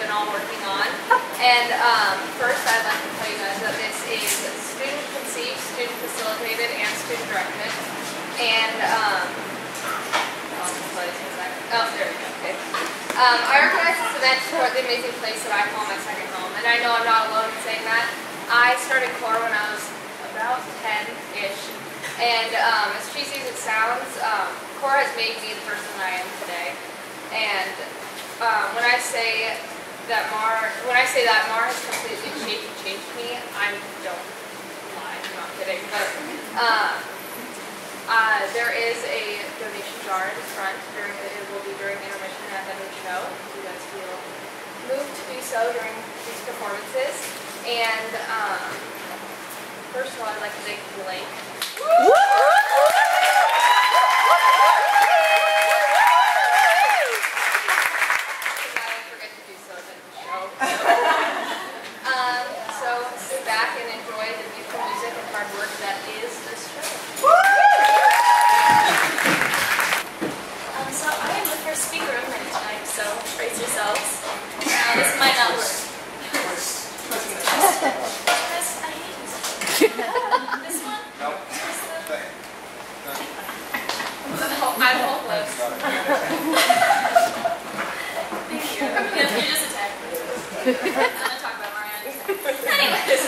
been all working on. And first I'd like to tell you guys that this is student conceived, student facilitated, and student directed. And oh, there we go. Okay. I organized this event to support the amazing place that I call my second home. And I know I'm not alone in saying that. I started CORE when I was about 10-ish. And as cheesy as it sounds, CORE has made me the person I am today. And when I say that Mar has completely changed me, I don't lie. I'm not kidding. But there is a donation jar in front. It will be during intermission at the end of the show. If you guys feel moved to do so during these performances. And first of all, I'd like to thank Blake. I'm hopeless. Thank you. You just attacked me. I'm going to talk about Marianni. Anyways,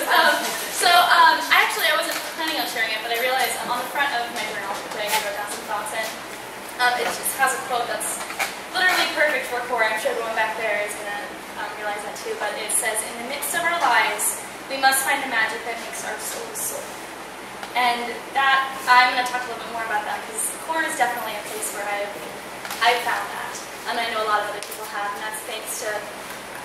I wasn't planning on sharing it, but I realized on the front of my journal today I wrote down some thoughts, and it just has a quote that's literally perfect for CORE. I'm sure everyone back there is going to realize that too, but it says, "In the midst of our lives, we must find the magic that makes our souls soar." And that, I'm going to talk a little bit more about that, because CORE is definitely a place where I've found that. And I know a lot of other people have, and that's thanks to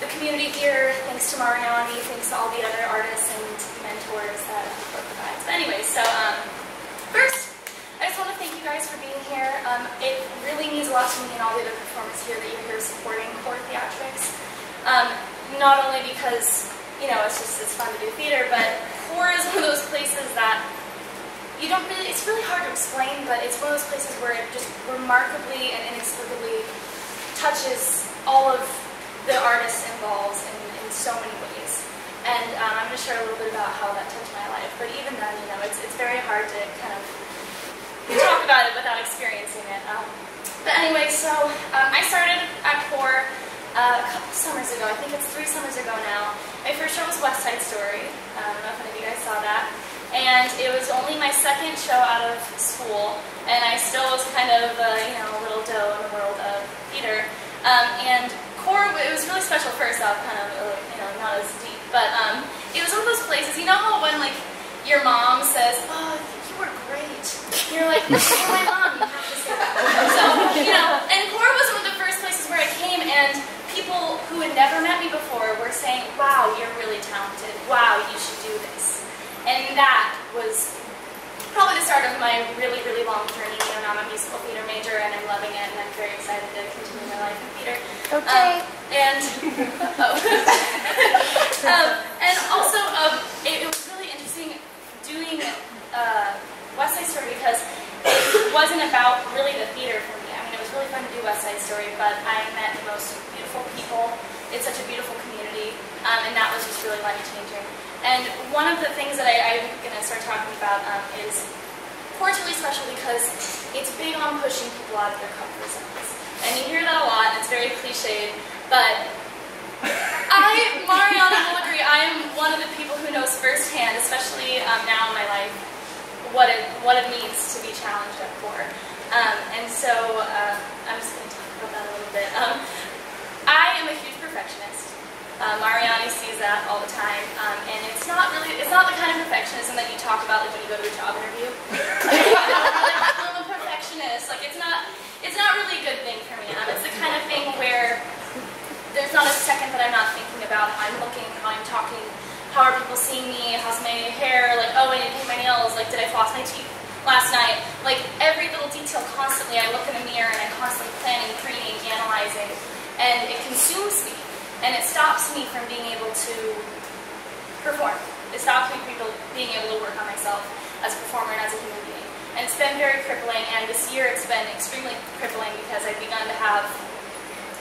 the community here, thanks to Marianni, thanks to all the other artists and mentors that CORE provides. But anyway, so first, I just want to thank you guys for being here. It really means a lot to me and all the other performers here that you're here supporting CORE Theatrics. Not only because, you know, it's fun to do theater, but CORE is one of those places that it's really hard to explain, but it's one of those places where it just remarkably and inexplicably touches all of the artists involved in so many ways. And I'm going to share a little bit about how that touched my life, but even then, you know, it's very hard to kind of talk about it without experiencing it. But anyway, so I started at CORE a couple summers ago. I think it's 3 summers ago now. My first show was West Side Story. I don't know if any of you guys saw that. And it was only my second show out of school, and I still was kind of, you know, a little doe in the world of theater. And CORE, it was really special first off, kind of, you know, not as deep, but it was one of those places, you know how when, like, your mom says, "Oh, you were great," and you're like, "You're my mom, you have to say that." So, you know, and CORE was one of the first places where I came, and people who had never met me before were saying, "Wow, you're really talented. Wow, you should do this." And that was probably the start of my really, really long journey. You know, now I'm a musical theater major, and I'm loving it, and I'm very excited to continue my life in theater. Okay. And also, it was really interesting doing West Side Story, because it wasn't about really the theater for me. I mean, it was really fun to do West Side Story, but I met the most beautiful people. It's such a beautiful community, and that was just really life-changing. And one of the things that I'm going to start talking about is CORE's really special because it's big on pushing people out of their comfort zones. And you hear that a lot, and it's very cliched, but Marianni will agree, I am one of the people who knows firsthand, especially now in my life, what it means to be challenged at CORE. And so I'm just going to talk about that a little bit. I am a huge perfectionist. Marianni sees that all the time, and it's not the kind of perfectionism that you talk about like when you go to a job interview. Like, I'm a perfectionist. Like it's not really a good thing for me. It's the kind of thing where there's not a second that I'm not thinking about how I'm looking, how I'm talking, how are people seeing me, how's my hair, like, oh, I didn't paint my nails, like, did I floss my teeth last night? Like, every little detail constantly, I look in the mirror and I'm constantly planning, creating, analyzing, and it consumes me. And it stops me from being able to perform. It stops me from being able to work on myself as a performer and as a human being. And it's been very crippling, and this year it's been extremely crippling because I've begun to have,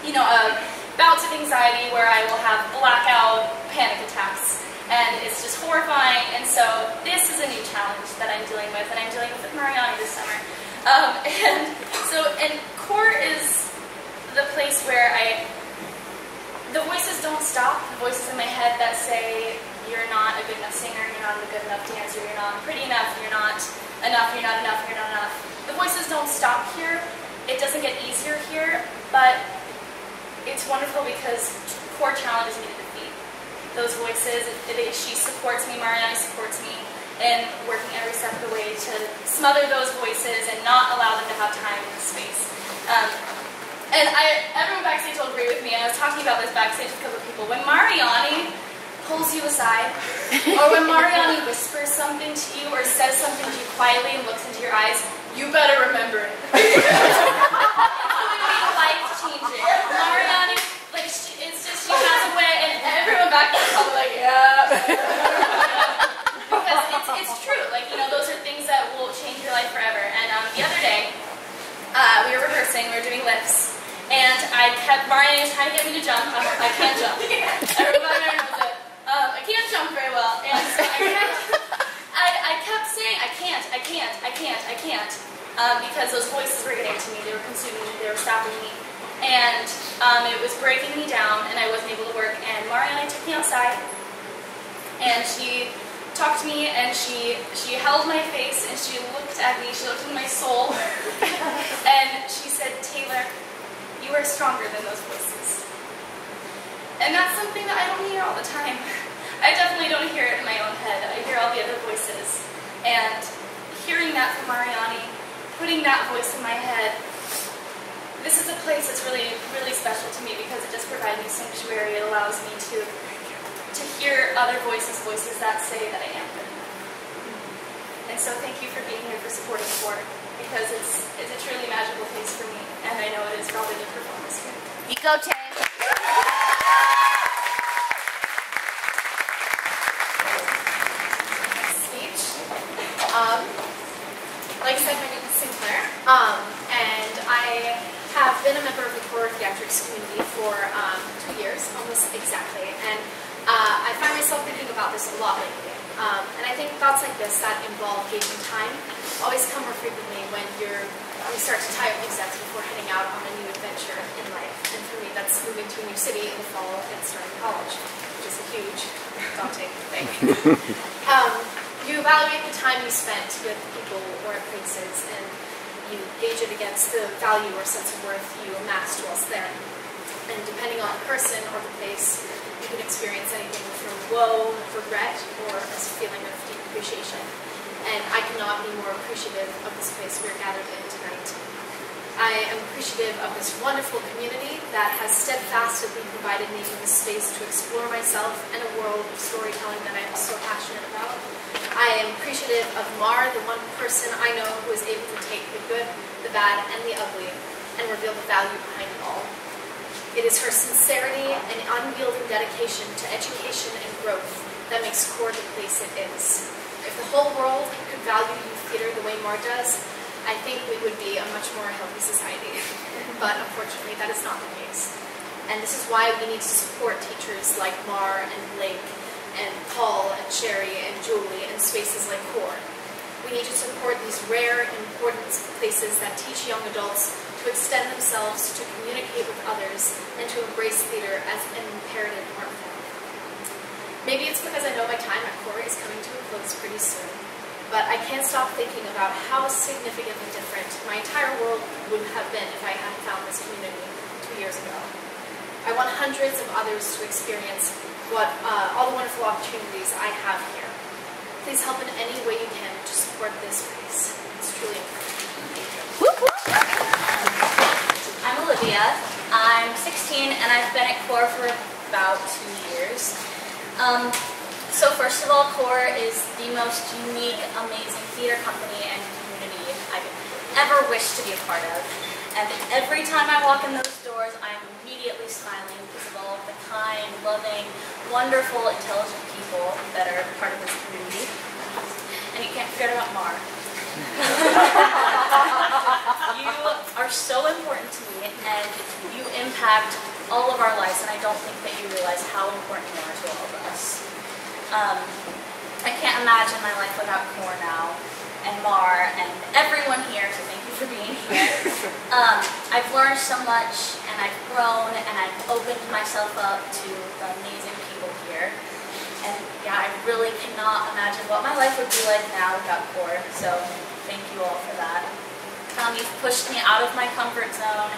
you know, a bouts of anxiety where I will have blackout panic attacks. And it's just horrifying, and so this is a new challenge that I'm dealing with, and I'm dealing with Marianni this summer. And core is the place where the voices don't stop, the voices in my head that say, you're not a good enough singer, you're not a good enough dancer, you're not pretty enough, you're not enough, you're not enough, you're not enough. The voices don't stop here. It doesn't get easier here, but it's wonderful because core challenges me to defeat those voices. She supports me, Marianni supports me in working every step of the way to smother those voices and not allow them to have time and space. Everyone backstage will agree with me. I was talking about this backstage with a couple of people. When Marianni pulls you aside, or when Marianni whispers something to you or says something to you quietly and looks into your eyes, you better remember it. It's literally life-changing. Marianni, like, she has a way, and everyone back there is probably like, yeah. Because it's true. Like, you know, those are things that will change your life forever. And the other day, we were rehearsing, we were doing lifts, and Marianni was trying to get me to jump. I can't jump. Everybody knows it. I can't jump very well, and so I kept saying, I can't, because those voices were getting to me, they were consuming me, they were stopping me, and it was breaking me down, and I wasn't able to work, and Marianni took me outside, and she talked to me, and she held my face, and she looked at me, she looked into my soul, and she said, Taylor, you are stronger than those voices. And that's something that I don't hear all the time. I definitely don't hear it in my own head. I hear all the other voices. And hearing that from Marianni, putting that voice in my head, this is a place that's really, really special to me because it just provides me sanctuary. It allows me to hear other voices that say that I am good enough. And so thank you for being here, for supporting core, because it's a truly magical place for me. And I know it is for all the new performers here. You go, Tay. Like I said, my name is Sinclair, and I have been a member of the core theatrics community for 2 years, almost exactly, and I find myself thinking about this a lot lately. And I think thoughts like this that involve gauging time always come more frequently when you start to tie up loose ends before heading out on a new adventure in life. And for me, that's moving to a new city in the fall and starting college, which is a huge, daunting thing. You evaluate the time you spent with people or at places, and you gauge it against the value or sense of worth you amassed whilst there. And depending on the person or the place, you can experience anything from woe, regret, or as a feeling of deep appreciation. And I cannot be more appreciative of this place we're gathered in tonight. I am appreciative of this wonderful community that has steadfastly provided me with a space to explore myself and a world of storytelling that I am so passionate about. I am appreciative of Mar, the one person I know who is able to take the good, the bad, and the ugly, and reveal the value behind it all. It is her sincerity and unyielding dedication to education and growth that makes core the place it is. If the whole world could value youth theater the way Mar does, I think we would be a much more healthy society. But unfortunately, that is not the case. And this is why we need to support teachers like Mar and Blake, and Paul and Sherry and Julie and spaces like core. We need to support these rare and important places that teach young adults to extend themselves, to communicate with others, and to embrace theater as an imperative art form. Maybe it's because I know my time at core is coming to a close pretty soon, but I can't stop thinking about how significantly different my entire world would have been if I hadn't found this community 2 years ago. I want hundreds of others to experience all the wonderful opportunities I have here. Please help in any way you can to support this space. It's truly important. I'm Olivia. I'm 16 and I've been at core for about 2 years. So first of all, core is the most unique, amazing theater company and community I could ever wish to be a part of. And every time I walk in those doors, I'm immediately smiling because of all of the kind, loving, wonderful, intelligent people that are part of this community. And you can't forget about Mar. You are so important to me, and you impact all of our lives, and I don't think that you realize how important you are to all of us. I can't imagine my life without Core now, and Mar, and everyone here, so thank you for being here. I've learned so much, and I've grown, and I've opened myself up to the amazing people here. And yeah, I really cannot imagine what my life would be like now without Core, so thank you all for that. You've pushed me out of my comfort zone,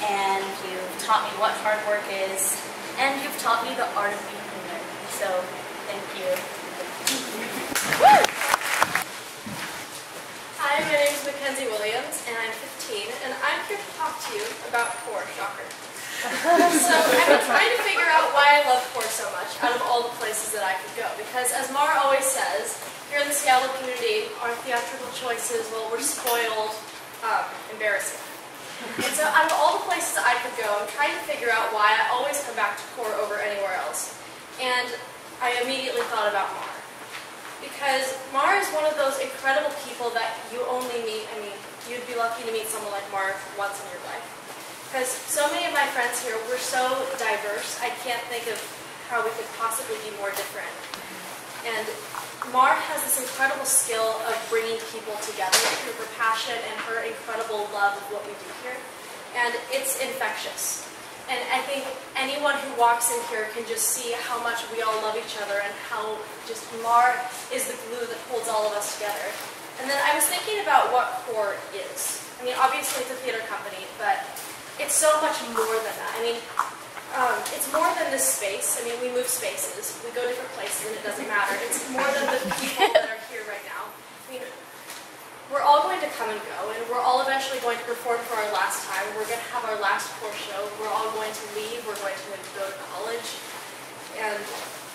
and you've taught me what hard work is, and you've taught me the art of being human, so thank you. Hi, my name is Mackenzie Williams, and I'm 15, and I'm here to talk to you about Core, shocker. So I've been trying to figure out why I love Core so much out of all the places that I could go, because as Mara always says, here in the Seattle community, our theatrical choices, well, we're spoiled, embarrassing. And so out of all the places I could go, I'm trying to figure out why I always come back to Core over anywhere else. And I immediately thought about Mar. Because Mar is one of those incredible people that you only meet, I mean, you'd be lucky to meet someone like Mar once in your life. Because so many of my friends here, we're so diverse, I can't think of how we could possibly be more different. And Mar has this incredible skill of bringing people together through her passion and her incredible love of what we do here. And it's infectious. And I think anyone who walks in here can just see how much we all love each other and how just Mar is the glue that holds all of us together. And then I was thinking about what Core is. I mean, obviously it's a theater company, but it's so much more than that. I mean, it's more than this space. I mean, we move spaces. We go different places and it doesn't matter. It's more than the people that are here right now. I mean, we're all going to come and go, and we're all eventually going to perform for our last time. We're going to have our last Core show. We're all going to leave. We're going to go to college.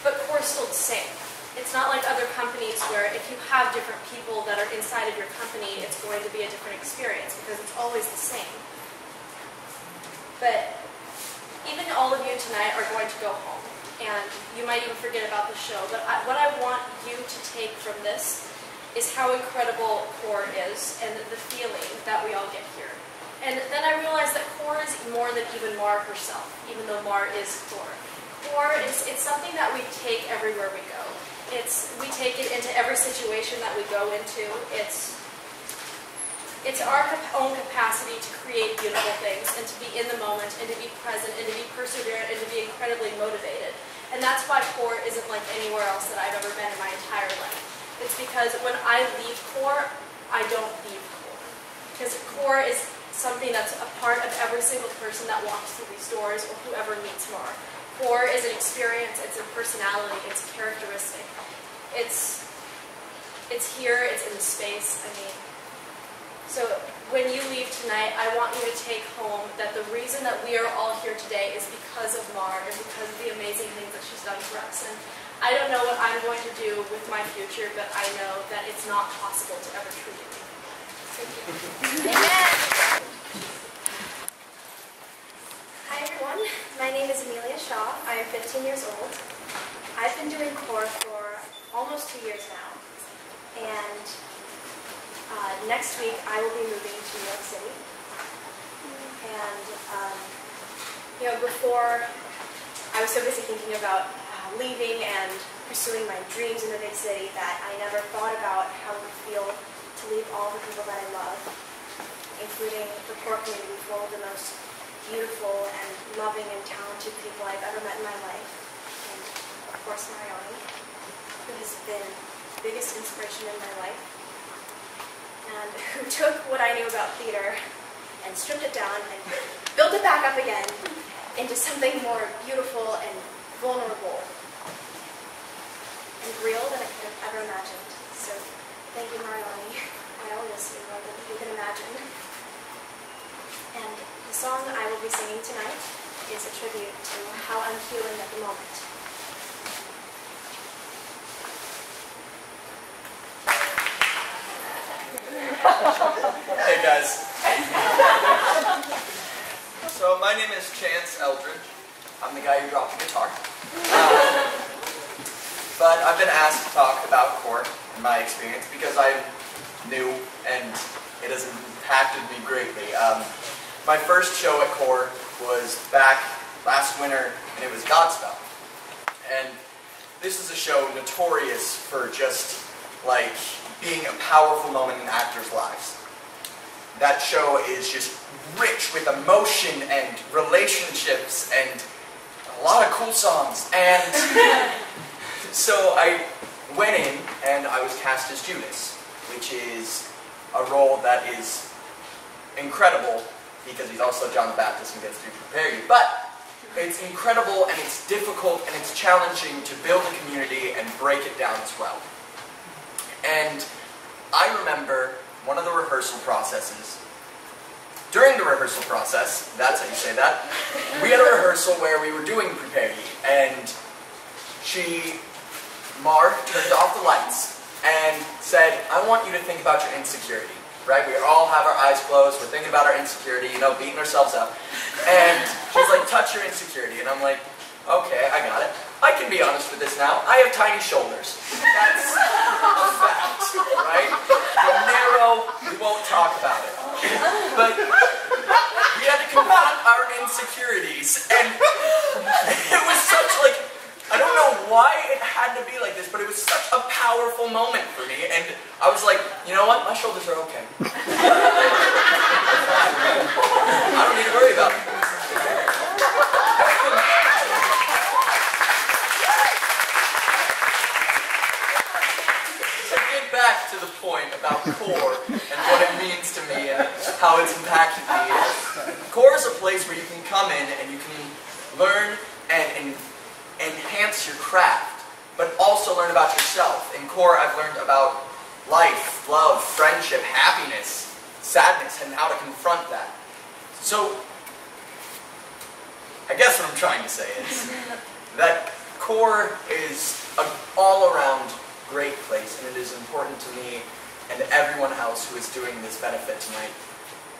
But Core's still the same. It's not like other companies where if you have different people that are inside of your company, it's going to be a different experience because it's always the same. But even all of you tonight are going to go home, and you might even forget about the show. But what I want you to take from this is how incredible Core is and the feeling that we all get here. And then I realized that Core is more than even Mar herself, even though Mar is Core. Core is something that we take everywhere we go. We take it into every situation that we go into. It's our own capacity to create beautiful things and to be in the moment and to be present and to be perseverant and to be incredibly motivated. And that's why Core isn't like anywhere else that I've ever been in my entire life. It's because when I leave Core, I don't leave Core. Because Core is something that's a part of every single person that walks through these doors or whoever meets Mar. Core is an experience, it's a personality, it's a characteristic. It's here, it's in the space, I mean. So when you leave tonight, I want you to take home that the reason that we are all here today is because of Mar and because of the amazing things that she's done for us. And I don't know what I'm going to do with my future, but I know that it's not possible to ever truly be. Thank you. Amen. Hi everyone, my name is Amelia Shaw. I am 15 years old. I've been doing Core for almost 2 years now. And next week I will be moving to New York City. And before I was so busy thinking about leaving and pursuing my dreams in the big city that I never thought about how it would feel to leave all the people that I love, including the Core community full of the most beautiful and loving and talented people I've ever met in my life. And of course Marianni, who has been the biggest inspiration in my life, and who took what I knew about theater and stripped it down and built it back up again into something more beautiful and vulnerable and real than I could have ever imagined. So thank you, Marianni. I will miss you more than you can imagine. And the song I will be singing tonight is a tribute to how I'm feeling at the moment. Hey guys. So my name is Chance Eldridge. I'm the guy who dropped the guitar. But I've been asked to talk about Core and my experience because I'm new and it has impacted me greatly. My first show at Core was back last winter, and it was Godspell. And this is a show notorious for just, like, being a powerful moment in actors' lives. That show is just rich with emotion and relationships and a lot of cool songs. And so I went in and I was cast as Judas, which is a role that is incredible because he's also John the Baptist and gets to prepare you. But it's incredible and it's difficult and it's challenging to build a community and break it down as well. And I remember one of the rehearsal processes. During the rehearsal process, that's how you say that, we had a rehearsal where we were doing Prepare Ye, and Mar turned off the lights and said, I want you to think about your insecurity, right? We all have our eyes closed, we're thinking about our insecurity, you know, beating ourselves up. And she's like, touch your insecurity. And I'm like, okay, I got it. I can be honest with this now. I have tiny shoulders. That's a fact, right? They're narrow, we won't talk about it. But we had to confront our insecurities, and it was such, like, I don't know why it had to be like this, but it was such a powerful moment for me, and I was like, you know what, my shoulders are okay. I don't need to worry about it. Back to the point about core and what it means to me and how it's impacted me. Core is a place where you can come in and you can learn and enhance your craft, but also learn about yourself. In core, I've learned about life, love, friendship, happiness, sadness, and how to confront that. So, I guess what I'm trying to say is that core is an all-around great place, and it is important to me and everyone else who is doing this benefit tonight.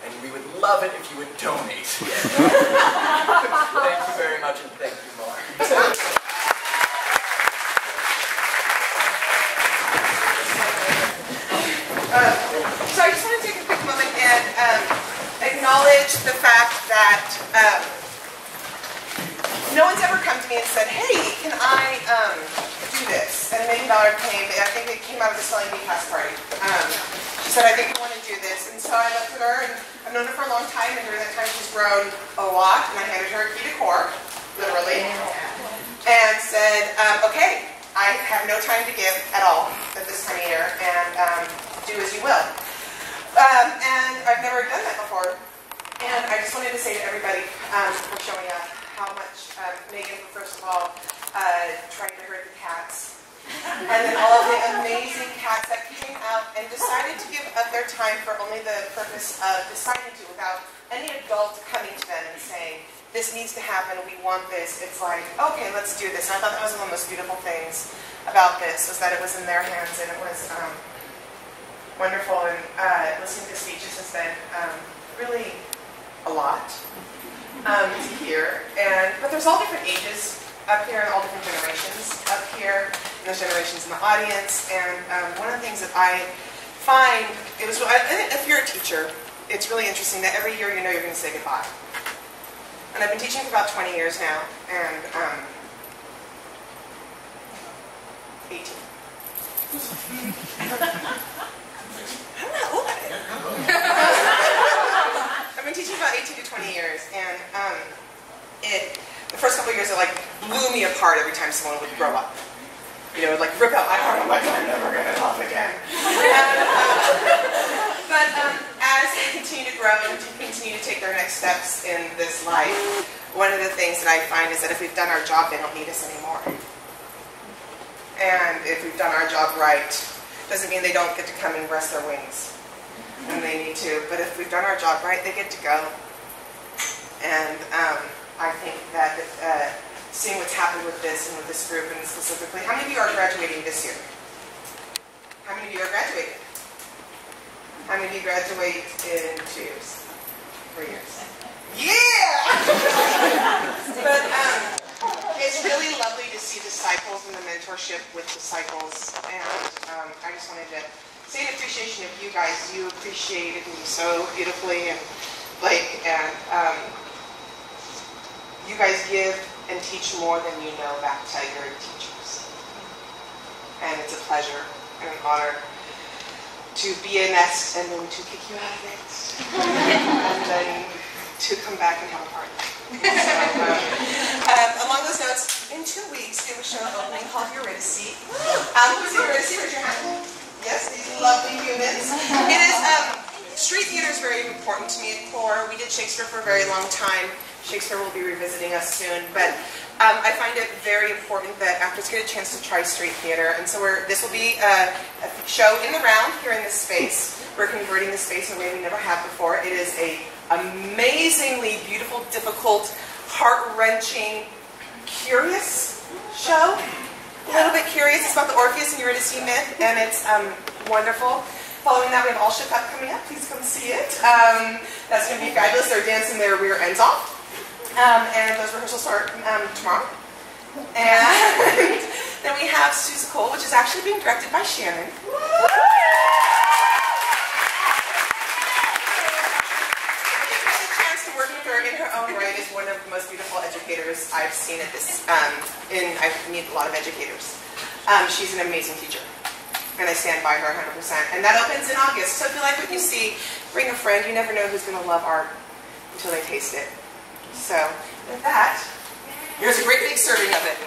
And we would love it if you would donate. Thank you very much, and thank you, Mar. So I just want to take a quick moment and acknowledge the fact that no one's ever come to me and said, hey, can I do this? And $1 million came, I think it came out of the Selling Bee Pass party. She said, I think I want to do this. And so I looked at her, and I've known her for a long time, and during that time she's grown a lot, and I handed her a key to core, literally, and said, okay, I have no time to give at all at this time of year, and do as you will. And I've never done that before. And I just wanted to say to everybody for showing up how much Megan, first of all, trying to herd the cats. And then all of the amazing cats that came out and decided to give up their time for only the purpose of deciding to, without any adult coming to them and saying, this needs to happen, we want this. It's like, okay, let's do this. And I thought that was one of the most beautiful things about this, was that it was in their hands, and it was wonderful. And listening to speeches has been really a lot to hear. But there's all different ages up here and all different generations up here, and there's generations in the audience. And one of the things that I find, if you're a teacher, it's really interesting that every year you know you're going to say goodbye. And I've been teaching for about 20 years now, and 18. I'm not old. I've been teaching about 18 to 20 years, and the first couple of years it like blew me apart every time someone would grow up. You know, it would like rip out my heart. I'm like, I'm never going to laugh again. But as they continue to grow and to continue to take their next steps in this life, one of the things that I find is that if we've done our job, they don't need us anymore. And if we've done our job right, doesn't mean they don't get to come and rest their wings. And they need to. But if we've done our job right, they get to go. And I think that seeing what's happened with this and with this group, and specifically, how many of you are graduating this year? How many of you are graduating? How many of you graduate in 2 years? 3 years? Yeah! But it's really lovely to see disciples and the mentorship with disciples. And I just wanted to say an appreciation of you guys. You appreciated me so beautifully, and you guys give and teach more than you know back to your teachers. And it's a pleasure and an honor to be a nest and then to kick you out of it. And then to come back and have a party. So, along those notes, in 2 weeks, we have a show opening called Eurydice. Who's Eurydice? Raise your hand. Yes, these lovely humans. It is, street theater is very important to me at CORE. We did Shakespeare for a very long time. Shakespeare will be revisiting us soon, but I find it very important that actors get a chance to try street theater, and so this will be a show in the round here in this space. We're converting this space in a way we never have before. It is a amazingly beautiful, difficult, heart-wrenching, curious show. A little bit curious. It's about the Orpheus and Eurydice myth, and it's wonderful. Following that, we have All Shook Up coming up. Please come see it. That's going to be fabulous. They're dancing their rear ends off. And those rehearsals start tomorrow. And then we have Susical, which is actually being directed by Shannon. In her own right is one of the most beautiful educators I've seen at this, I meet a lot of educators. She's an amazing teacher, and I stand by her 100%. And that opens in August, so if you like what you see, bring a friend. You never know who's going to love art until they taste it. So, with that, here's a great big serving of it.